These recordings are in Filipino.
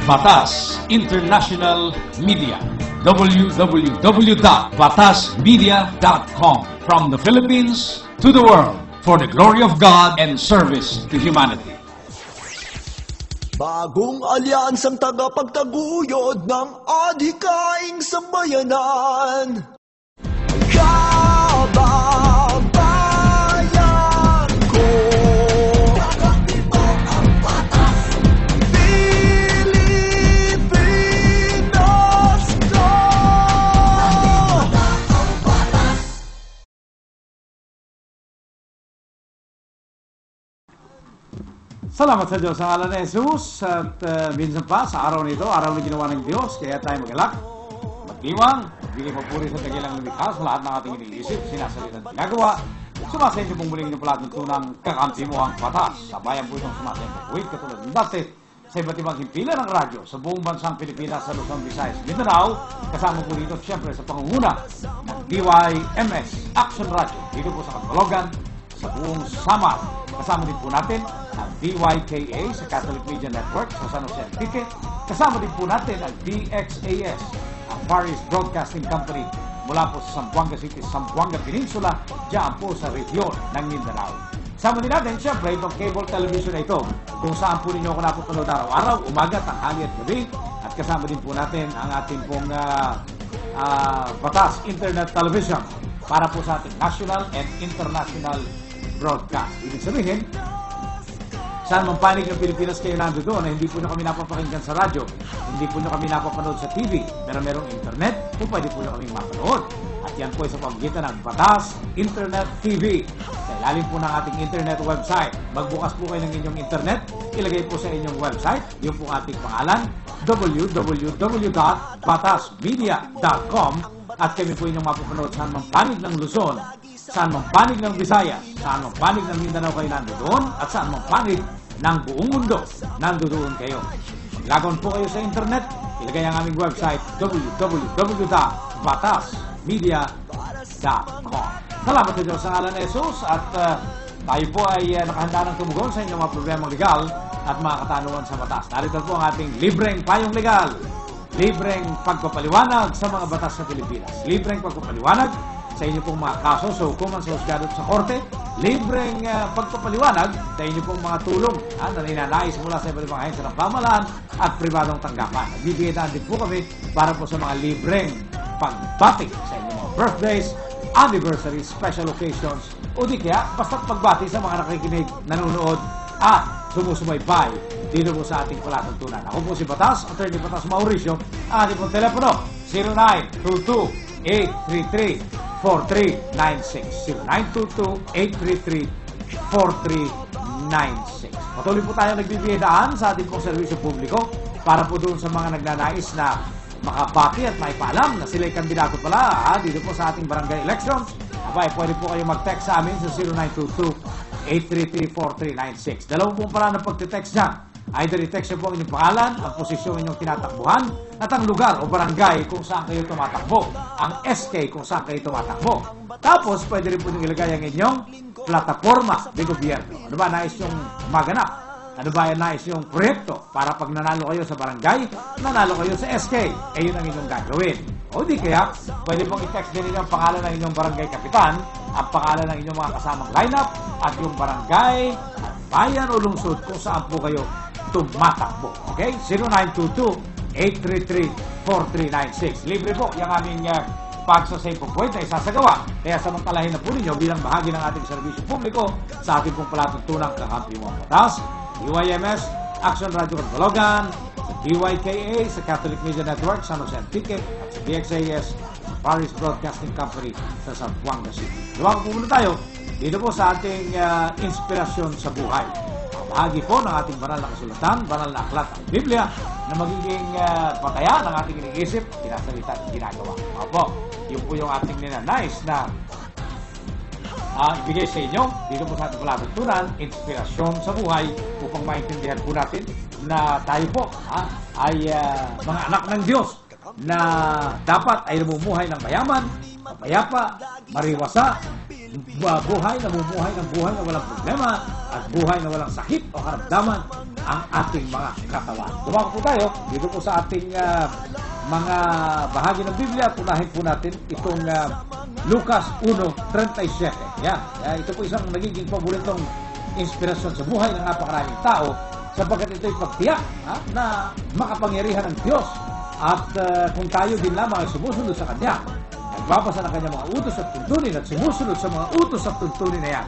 Batas International Media. www.batasmedia.com. From the Philippines to the world, for the glory of God and service to humanity. Bagong alyansang tagapagtaguyod ng adhikaing sambayanan. Kababayan ko. Pilipinas ko. Salamat sa Diyos sa ngalan ni Jesus at minsan pa sa araw nito, araw na ginawa ng Diyos, kaya tayo magalak, magdiwang, bigay papuri sa dakilang lumikha sa lahat ng ating iniisip, sinasalita at ginagawa. Sumasayin niyo pong muling ng palatuntunang kakampi mo ang batas. Sa bayan po itong sumasayin ng buwit katulad ng dati sa iba't ibang himpila ng radyo sa buong bansang Pilipinas, sa Luzon, Visayas, Mindanao. Kasama po dito siyempre sa pangunguna ng DYMS Action Radio dito po sa Catalogan, sa buong Samar. Kasama din po natin ang DYKA sa Catholic Media Network sa San Jose Antique. Kasama din po natin ang DXAS, ang Far East Broadcasting Company mula po sa Zamboanga City, Zamboanga Peninsula, diyan po sa region ng Mindanao. Kasama din natin siyempre itong cable television na ito kung saan po ninyo ako napapanood araw-araw, umaga, tanghali at gabi. At kasama din po natin ang ating pong Batas Internet Television para po sa ating national and international broadcast. Ibig sabihin, saan mang panig ng Pilipinas kayo nando doon na hindi po nyo kami napapakinggan sa radyo, hindi po nyo kami napapanood sa TV, pero merong internet, kung pwede po nyo kami mapanood. At yan po ay sa pamagitan ng Batas Internet TV. Sa ilalim po ng ating internet website. Magbukas po kayo ng inyong internet, ilagay po sa inyong website, yung po ating pangalan, www.batasmedia.com, at kami po inyong mapapanood saan mang panig ng Luzon, saan mang panig ng Visayas, saan mang panig ng Mindanao kayo nandoon, at saan mang panig ng buong mundo nandoon kayo. Maglagon po kayo sa internet, ilagay ang aming website www.batasmedia.com. Salamat sa Diyos sa ngalan ni Jesus at tayo po ay nakahanda ng tumugon sa inyong mga problemang legal at mga katanungan sa batas. Narito po ang ating libreng payong legal, libreng pagpapaliwanag sa mga batas sa Pilipinas, libreng pagpapaliwanag sa inyo pong mga kaso sa hukuman sa husgado sa korte, libreng pagpapaliwanag sa inyo pong mga tulong na ninanais mula sa iba't ibang ahensya ng pamahalaan at pribadong tanggapan. Nagbibigay din po kami para po sa mga libreng pagbati sa inyong mga birthdays, anniversaries, special occasions, o di kaya basta't pagbati sa mga nakikinig, nanonood at sumusubaybay dito po sa ating palatuntunan. Ako po si Batas, Attorney Batas Mauricio. Ang ating pong telepono, 0922-833-4396. 0922-833-4396. Patuloy po tayo nagbibigay daan sa ating pong serbisyo publiko para po doon sa mga nagnanais na makabati at maipaalam na sila'y kandidato pala dito po sa ating barangay elections. Abay, pwede po kayo mag-text sa amin sa 0922-833-4396. Dalawang pong pala ng pagtitext dyan. Either i-text nyo po ang inyong pangalan, ang posisyon inyong tinatakbuhan, at ang lugar o barangay kung saan kayo tumatakbo. Ang SK kung saan kayo tumatakbo. Tapos, pwede rin po nyo ilagay ang inyong plataforma de gobyerno. Ano ba nais yung maganap? Ano ba yung nais yung proyekto para pag nanalo kayo sa barangay, nanalo kayo sa SK? Eh, yun ang inyong gagawin. O di kaya, pwede pong i-text din ninyo ang pangalan ng inyong barangay kapitan, ang pangalan ng inyong mga kasamang lineup, at yung barangay, bayan o lungsod kung saan po kayo tumatakbo. Okay? 0922-833-4396. Libre po yung aming pagsasave po point na isasagawa. Kaya samantalahin na po ninyo bilang bahagi ng ating serbisyo publiko sa ating pong palatuntunang kakampi mo ang batas, DYMS, Action Radio Catalogan, sa DYKA, sa Catholic Media Network, San Jose Antique, at sa DXAS, sa Far East Broadcasting Company sa Zamboanga City. Luwag po muna tayo dito po sa ating inspirasyon sa buhay. Bahagi po ng ating banal na kasulatan, banal na aklat ang Biblia na magiging patayan ng ating iniisip, tinasalita at ginagawa. Opo, yun po yung ating ninanais na ibigay sa inyo dito po sa ating palatuntunan, inspirasyon sa buhay upang maintindihan po natin na tayo po ay mga anak ng Diyos na dapat ay namumuhay ng mayaman, mapayapa, mariwasa, namumuhay ng buhay na walang problema at buhay na walang sakit o karamdaman ang ating mga katawan. Dumako po tayo dito po sa ating mga bahagi ng Biblia. Punahin po natin itong Lucas 1:37. Yan. Ito po isang nagiging paboritong inspirasyon sa buhay ng napakaraming tao sapagkat ito'y pagtiyak na makapangyarihan ng Diyos at kung tayo din lamang ay sumusunod sa Kanya, nagbabasa ng Kanyang mga utos at tuntunin at sumusunod sa mga utos at tuntunin na yan,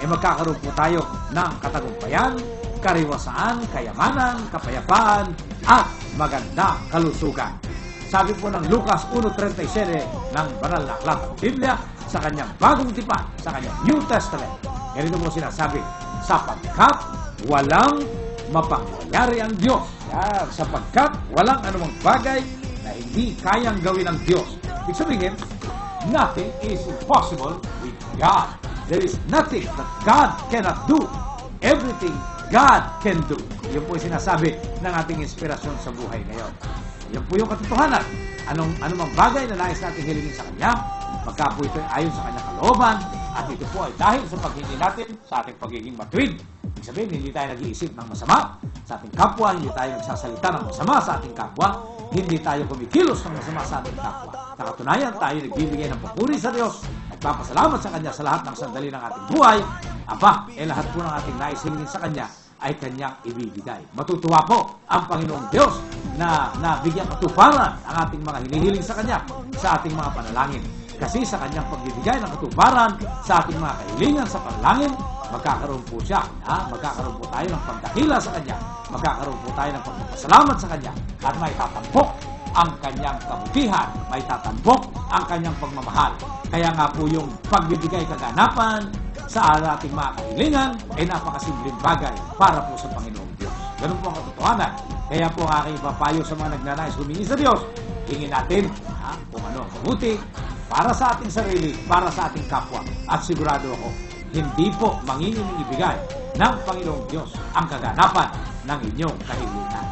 magkakaroon po tayo ng katagumpayan, kariwasaan, kayamanan, kapayapaan at magandang kalusugan. Sabi po ng Lucas 1:37 ng banal na aklat ng Biblia sa kanyang bagong tipan, sa kanyang New Testament. Ganito po sinasabi, sapagkat walang mapangyayari ang Diyos. Yan, sapagkat walang anumang bagay na hindi kayang gawin ng Diyos. Ibig sabihin, nothing is impossible with God. There is nothing that God cannot do. Everything God can do. Yan po yung sinasabi ng ating inspirasyon sa buhay ngayon. Yan po yung katotohanan. Anumang bagay na nais natin hilingin sa Kanya, magka po ito ay ayon sa Kanyang kalooban, at ito po ay dahil sa paghingi natin sa ating pagiging matuwid. Ibig sabihin, hindi tayo nag-iisip ng masama sa ating kapwa, hindi tayo nagsasalita ng masama sa ating kapwa, hindi tayo kumikilos ng masama sa ating kapwa. Sa katunayan, tayo nagbibigay ng papuri sa Diyos, nagpapasalamat sa Kanya sa lahat ng sandali ng ating buhay. Lahat po ng ating nais hilingin sa Kanya ay Kanyang ibibigay. Matutuwa po ang Panginoong Diyos na bigyan katuparan ang ating mga hinihiling sa Kanya sa ating mga panalangin. Kasi sa Kanyang pagbibigay ng katuparan sa ating mga kahilingan sa panalangin, magkakaroon po siya. Magkakaroon po tayo ng pagdakila sa Kanya. Magkakaroon po tayo ng pagpapasalamat sa Kanya. At may tatampok ang Kanyang kabutihan. May tatampok ang Kanyang pagmamahal. Kaya nga po yung pagbibigay kaganapan sa ating mga kahilingan ay napakasimpleng bagay para po sa Panginoong Diyos. Ganun po ang katotohanan. Kaya po ang aking papayo sa mga nagnanais humingi sa Diyos, hingin natin kung ano ang mabuti para sa ating sarili, para sa ating kapwa. At sigurado ako, hindi po manginginig ibigay ng Panginoong Diyos ang kaganapan ng inyong kahilingan.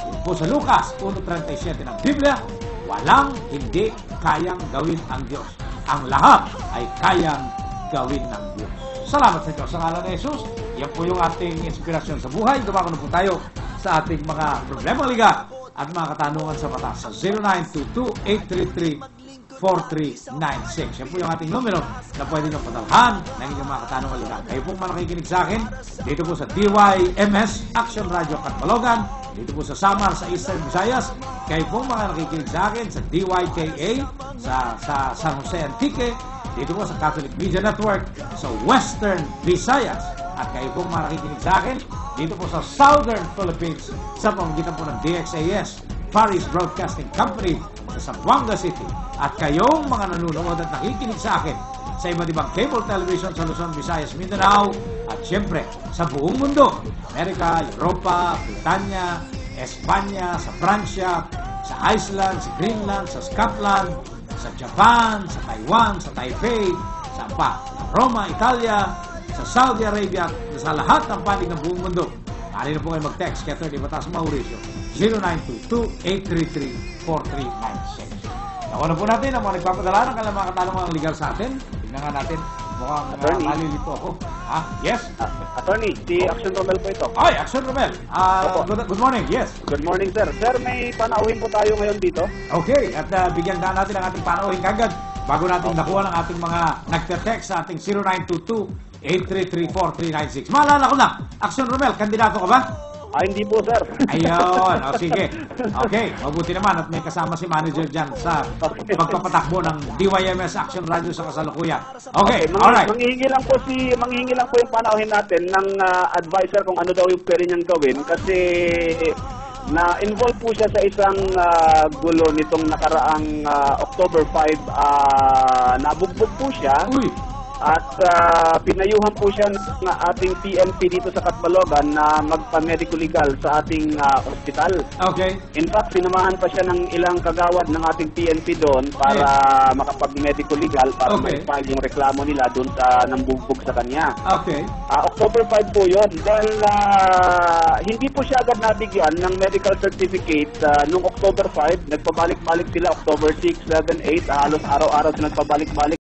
Ayon po sa Lucas 1:37 ng Biblia, walang hindi kayang gawin ang Diyos. Ang lahat ay kayang gawin ng Diyos. Salamat sa Diyos. Sa ngalan ni Jesus, yan po yung ating inspirasyon sa buhay. Dumako na po tayo sa ating mga problemang liga at mga katanungan sa batas sa 0922-833-4396. Yan po yung ating numero na pwede nyo padalhan ng inyong mga katanungan liga. Kayo pong makikinig sa akin dito po sa DYMS Action Radio Catbalogan, dito po sa Samar sa Eastern Visayas. Kayo pong mga nakikinig sa akin sa DYKA sa San Jose Antique, dito po sa Catholic Media Network sa Western Visayas. At kayo pong mga nakikinig sa akin dito po sa Southern Philippines sa pamamagitan po ng DXAS, Paris Broadcasting Company sa Zamboanga City. At kayong mga nanonood at nakikinig sa akin sa iba't ibang cable television sa Luzon, Visayas, Mindanao, at syempre sa buong mundo, Amerika, Europa, Britanya, Espanya, sa Pransya, sa Iceland, sa Greenland, sa Scotland, sa Japan, sa Taiwan, sa Taipei, sa Roma, Italia, sa Saudi Arabia, sa lahat ng panig ng buong mundo. Maaari na po kayo mag-text kay Atty. Batas Mauricio 0922-833-4396. Nakuha na po natin ang mga nagpapadala ng kanilang mga katanungan legal sa atin. Tignan nga natin. Mukhang malilito ako. Yes? Attorney, si Action Romel po ito. Ay, Action Romel. Good morning. Yes. Good morning, sir. Sir, may panauhin po tayo ngayon dito. Okay. At bigyan na natin ang ating panauhin kagad bago natin nakuha ng ating mga nagte-text sa ating 0922-833-4396. Maalala ko na, Action Romel, kandidato ka ba? Hindi po, sir. Ayun. Sige. Okay. Mabuti naman at may kasama si manager dyan sa pagpapatakbo ng DYMS Action Radio sa kasalukuyan. Okay. Alright. Manghihingi lang po yung panauhin natin ng advisor kung ano daw yung pwede niyang gawin kasi na-involve po siya sa isang gulo nitong nakaraang October 5. Nabugbog po siya. Uy. At pinayuhan po siya ng ating PNP dito sa Catbalogan na magpa-medical legal sa ating ospital. Okay. In fact, sinamahan pa siya ng ilang kagawad ng ating PNP doon para makapag-medical legal para ma-file yung reklamo nila doon sa nambugbog sa kanya. Okay. October 5 po yun. Dahil hindi po siya agad nabigyan ng medical certificate nung October 5. Nagpabalik-balik sila October 6, 7, 8. Halos araw-araw sila nagpabalik-balik.